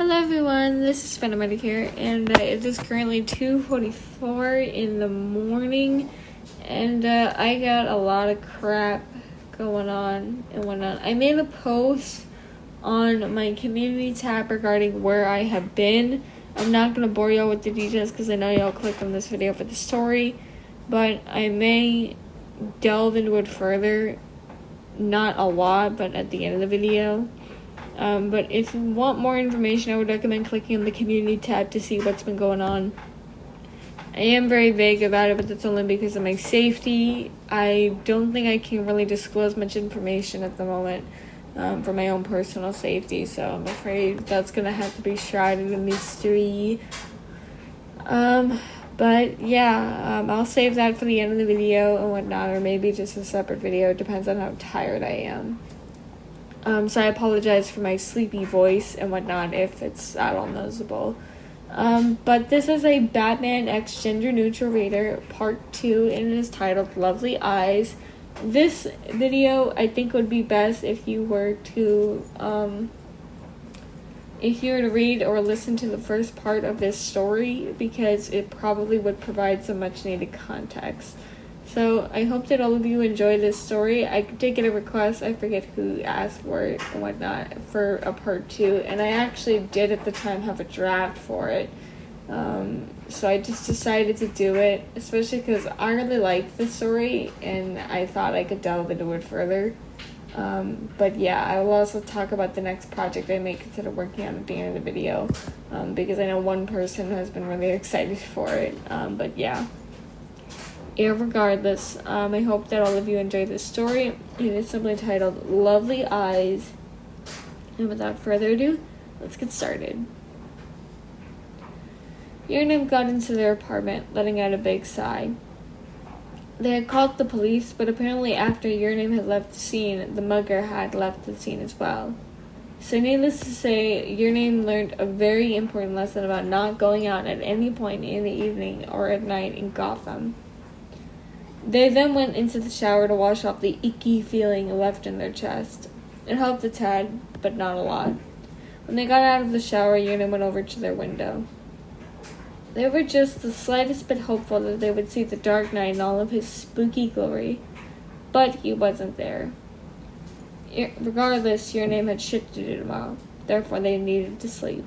Hello everyone, this is Phantom here, and it is currently 2:44 in the morning, and I got a lot of crap going on and whatnot. I made a post on my community tab regarding where I have been. I'm not going to bore y'all with the details because I know y'all clicked on this video for the story, but I may delve into it further, not a lot, but at the end of the video. But if you want more information, I would recommend clicking on the community tab to see what's been going on. I am very vague about it, but that's only because of my safety. I don't think I can really disclose much information at the moment for my own personal safety, so I'm afraid that's going to have to be shrouded in mystery. But yeah, I'll save that for the end of the video and whatnot, or maybe just a separate video. It depends on how tired I am. So I apologize for my sleepy voice and whatnot if it's at all noticeable. But this is a Batman X Gender Neutral Reader Part 2, and it is titled Lovely Eyes. This video I think would be best if you were to read or listen to the first part of this story, because it probably would provide some much needed context. So I hope that all of you enjoy this story. I did get a request, I forget who asked for it and whatnot, for a part 2, and I actually did at the time have a draft for it. So I just decided to do it, especially because I really liked the story and I thought I could delve into it further. But yeah, I will also talk about the next project I may consider working on at the end of the video, because I know one person has been really excited for it. But yeah. Regardless, I hope that all of you enjoy this story. It is simply titled Lovely Eyes. And without further ado, let's get started. Yearnam got into their apartment, letting out a big sigh. They had called the police, but apparently after Yearnam had left the scene, the mugger had left the scene as well. So needless to say, Yearnam learned a very important lesson about not going out at any point in the evening or at night in Gotham. They then went into the shower to wash off the icky feeling left in their chest. It helped a tad, but not a lot. When they got out of the shower, Yearnam went over to their window. They were just the slightest bit hopeful that they would see the Dark Knight in all of his spooky glory, but he wasn't there. Regardless, Yearnam had shit to do tomorrow, therefore they needed to sleep.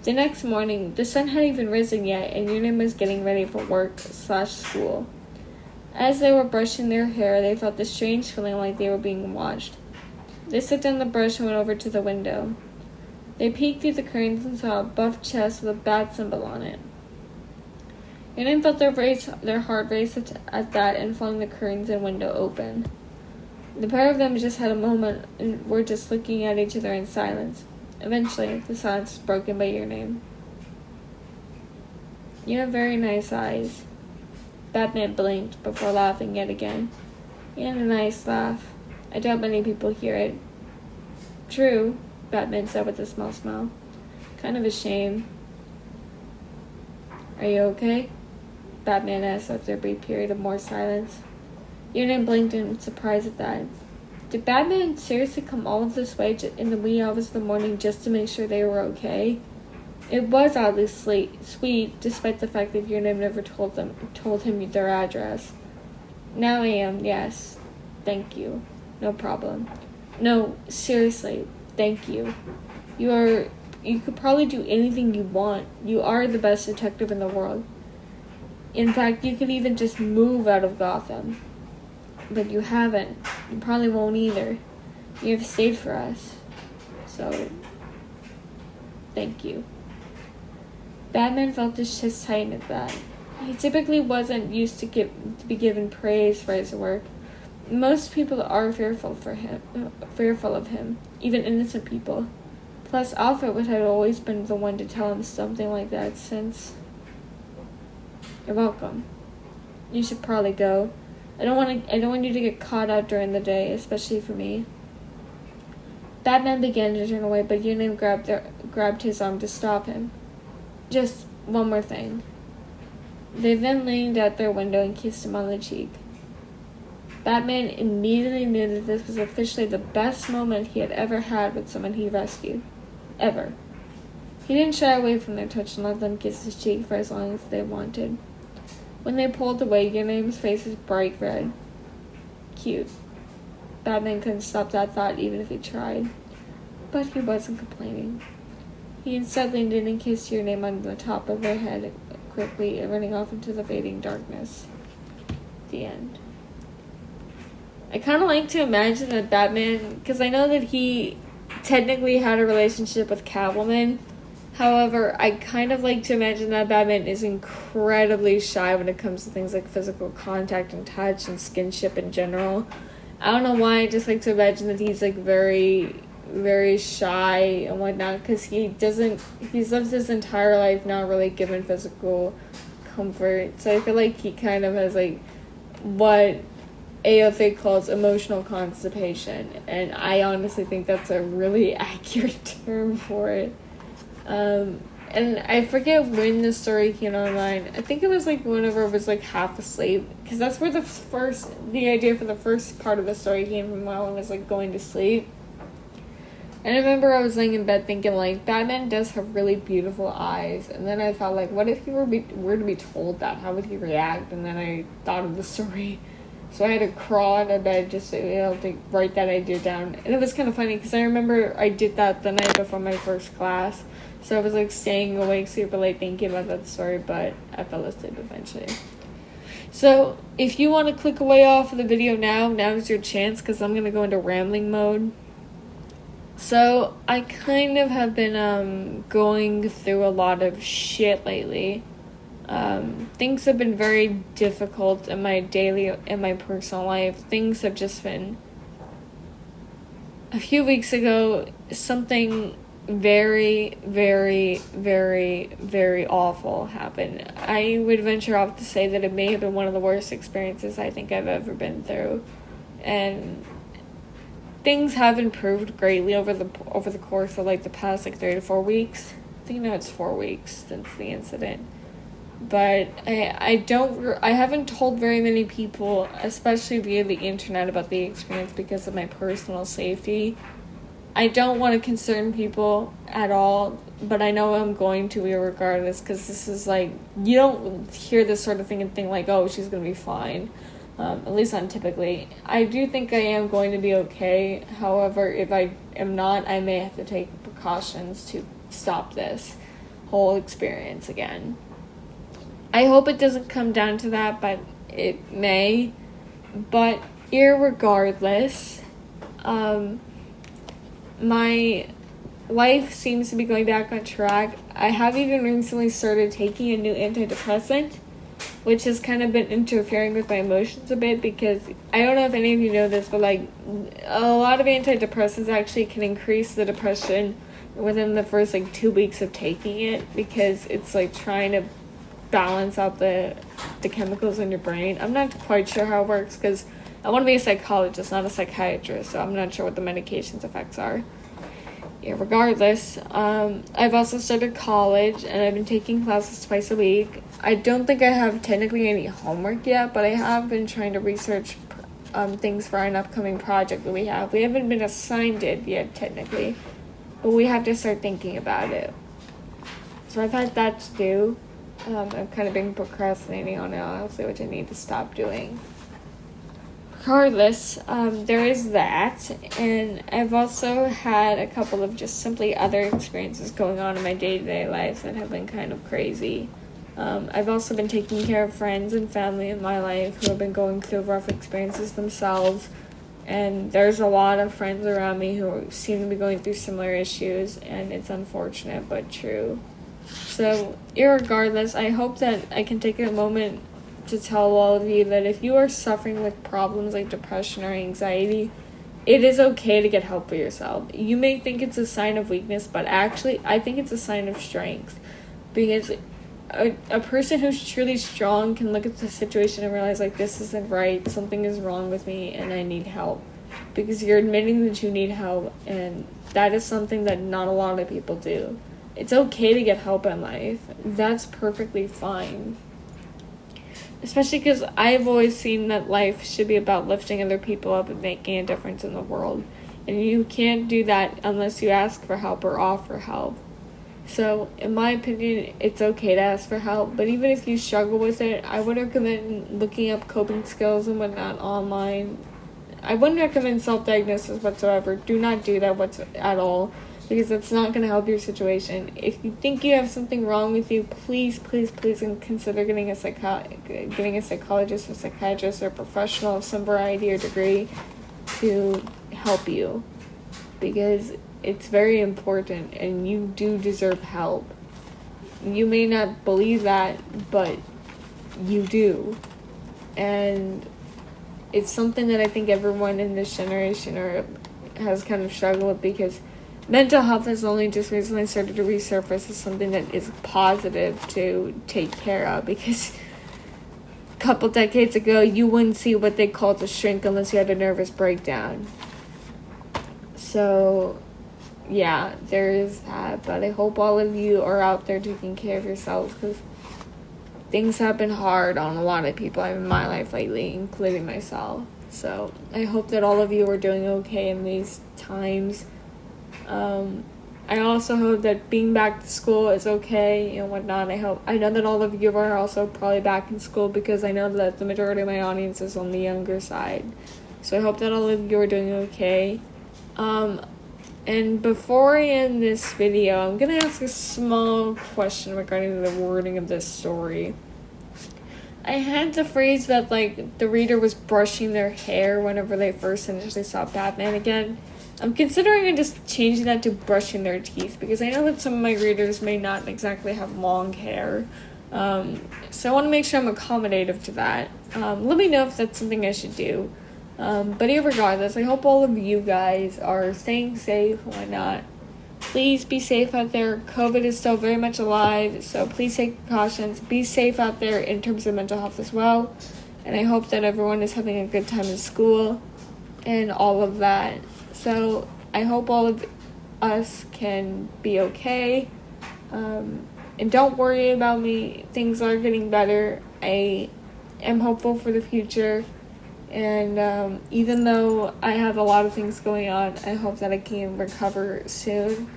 The next morning, the sun hadn't even risen yet, and Yearnam was getting ready for work/school. As they were brushing their hair, they felt the strange feeling like they were being watched. They set down the brush and went over to the window. They peeked through the curtains and saw a buff chest with a bat symbol on it. Yearnam felt their heart race at that and flung the curtains and window open. The pair of them just had a moment and were just looking at each other in silence. Eventually, the silence was broken by Yearnam. "You have very nice eyes." Batman blinked before laughing yet again. He had a nice laugh. I doubt many people hear it. "True," Batman said with a small smile. "Kind of a shame." "Are you okay?" Batman asked after a brief period of more silence. Yearnam blinked in surprise at that. Did Batman seriously come all of this way in the wee hours of the morning just to make sure they were okay? It was oddly sweet, despite the fact that Yearnam never told him their address. "Now I am, yes. Thank you. No problem. No, seriously, thank you. You could probably do anything you want. You are the best detective in the world. In fact, you could even just move out of Gotham. But you haven't. You probably won't either. You have stayed for us. So, thank you." Batman felt his chest tighten at that. He typically wasn't used to be given praise for his work. Most people are fearful of him, even innocent people. Plus, Alfred had always been the one to tell him something like that since. "You're welcome. You should probably go. I don't want you to get caught out during the day, especially for me." Batman began to turn away, but Yearnam grabbed his arm to stop him. "Just one more thing." They then leaned out their window and kissed him on the cheek. Batman immediately knew that this was officially the best moment he had ever had with someone he rescued. Ever. He didn't shy away from their touch and let them kiss his cheek for as long as they wanted. When they pulled away, Your Name's face was bright red. Cute. Batman couldn't stop that thought even if he tried. But he wasn't complaining. He instead leaned in and kissed Your Name on the top of their head quickly, running off into the fading darkness. The end. I kind of like to imagine that Batman, because I know that he technically had a relationship with Catwoman. However, I kind of like to imagine that Batman is incredibly shy when it comes to things like physical contact and touch and skinship in general. I don't know why, I just like to imagine that he's like very, very shy and whatnot, because he's lived his entire life not really given physical comfort. So I feel like he kind of has like what AFA calls emotional constipation, and I honestly think that's a really accurate term for it. And I forget when the story came online. I think it was like whenever I was like half asleep, because that's where the idea for the first part of the story came from, while I was like going to sleep. And I remember I was laying in bed thinking like, Batman does have really beautiful eyes, and then I thought like, what if he were to be told that? How would he react? And then I thought of the story. So I had to crawl into bed just to write that idea down. And it was kind of funny because I remember I did that the night before my first class. So I was like staying awake super late thinking about that story, but I fell asleep eventually. So if you want to click away off of the video now's your chance, because I'm going to go into rambling mode. So I kind of have been going through a lot of shit lately. Things have been very difficult in my personal life. Things have just been... A few weeks ago, something very, very, very, very awful happened. I would venture off to say that it may have been one of the worst experiences I think I've ever been through. And things have improved greatly over the course of like the past like 3 to 4 weeks. I think now it's 4 weeks since the incident. But I haven't told very many people, especially via the internet, about the experience because of my personal safety. I don't want to concern people at all, but I know I'm going to regardless, because this is like, you don't hear this sort of thing and think like, oh, she's going to be fine. At least not typically. I do think I am going to be okay. However, if I am not, I may have to take precautions to stop this whole experience again. I hope it doesn't come down to that, but it may. But irregardless, my life seems to be going back on track. I have even recently started taking a new antidepressant, which has kind of been interfering with my emotions a bit, because I don't know if any of you know this, but like a lot of antidepressants actually can increase the depression within the first like 2 weeks of taking it, because it's like trying to balance out the chemicals in your brain. I'm not quite sure how it works, because I want to be a psychologist, not a psychiatrist, so I'm not sure what the medication's effects are. Yeah, regardless, I've also started college, and I've been taking classes twice a week. I don't think I have technically any homework yet, but I have been trying to research things for an upcoming project that we have. We haven't been assigned it yet, technically, but we have to start thinking about it. So I've had that to do. I've kind of been procrastinating on it, honestly, which I need to stop doing. Regardless, there is that, and I've also had a couple of just simply other experiences going on in my day-to-day life that have been kind of crazy. I've also been taking care of friends and family in my life who have been going through rough experiences themselves, and there's a lot of friends around me who seem to be going through similar issues, and it's unfortunate but true. So, irregardless, I hope that I can take a moment to tell all of you that if you are suffering with problems like depression or anxiety, it is okay to get help for yourself. You may think it's a sign of weakness, but actually, I think it's a sign of strength. Because a person who's truly strong can look at the situation and realize, like, this isn't right, something is wrong with me, and I need help. Because you're admitting that you need help, and that is something that not a lot of people do. It's okay to get help in life. That's perfectly fine. Especially because I've always seen that life should be about lifting other people up and making a difference in the world. And you can't do that unless you ask for help or offer help. So, in my opinion, it's okay to ask for help. But even if you struggle with it, I would recommend looking up coping skills and whatnot online. I wouldn't recommend self-diagnosis whatsoever. Do not do that at all, because that's not going to help your situation. If you think you have something wrong with you, please consider getting a psychologist or psychiatrist or professional of some variety or degree to help you, because it's very important and you do deserve help. You may not believe that, but you do. And it's something that I think everyone in this generation has kind of struggled with, because mental health has only just recently started to resurface as something that is positive to take care of, because a couple decades ago you wouldn't see what they called a shrink unless you had a nervous breakdown. So yeah, there is that, but I hope all of you are out there taking care of yourselves, because things have been hard on a lot of people in my life lately, including myself. So I hope that all of you are doing okay in these times. I also hope that being back to school is okay and whatnot. I know that all of you are also probably back in school, because I know that the majority of my audience is on the younger side. So I hope that all of you are doing okay. And before I end this video, I'm going to ask a small question regarding the wording of this story. I had the phrase that, like, the reader was brushing their hair whenever they first initially saw Batman again. I'm considering just changing that to brushing their teeth, because I know that some of my readers may not exactly have long hair. So I want to make sure I'm accommodative to that. Let me know if that's something I should do. But regardless, I hope all of you guys are staying safe and whatnot. Please be safe out there. COVID is still very much alive, so please take precautions. Be safe out there in terms of mental health as well. And I hope that everyone is having a good time in school and all of that. So I hope all of us can be okay. And don't worry about me. Things are getting better. I am hopeful for the future. And even though I have a lot of things going on, I hope that I can recover soon.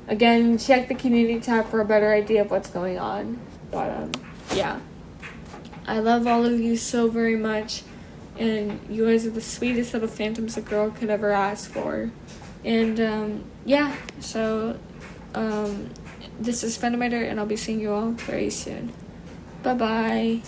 Again, check the community tab for a better idea of what's going on. But yeah, I love all of you so very much, and you guys are the sweetest little phantoms a girl could ever ask for. And yeah, so this is Fendimeter, and I'll be seeing you all very soon. Bye bye.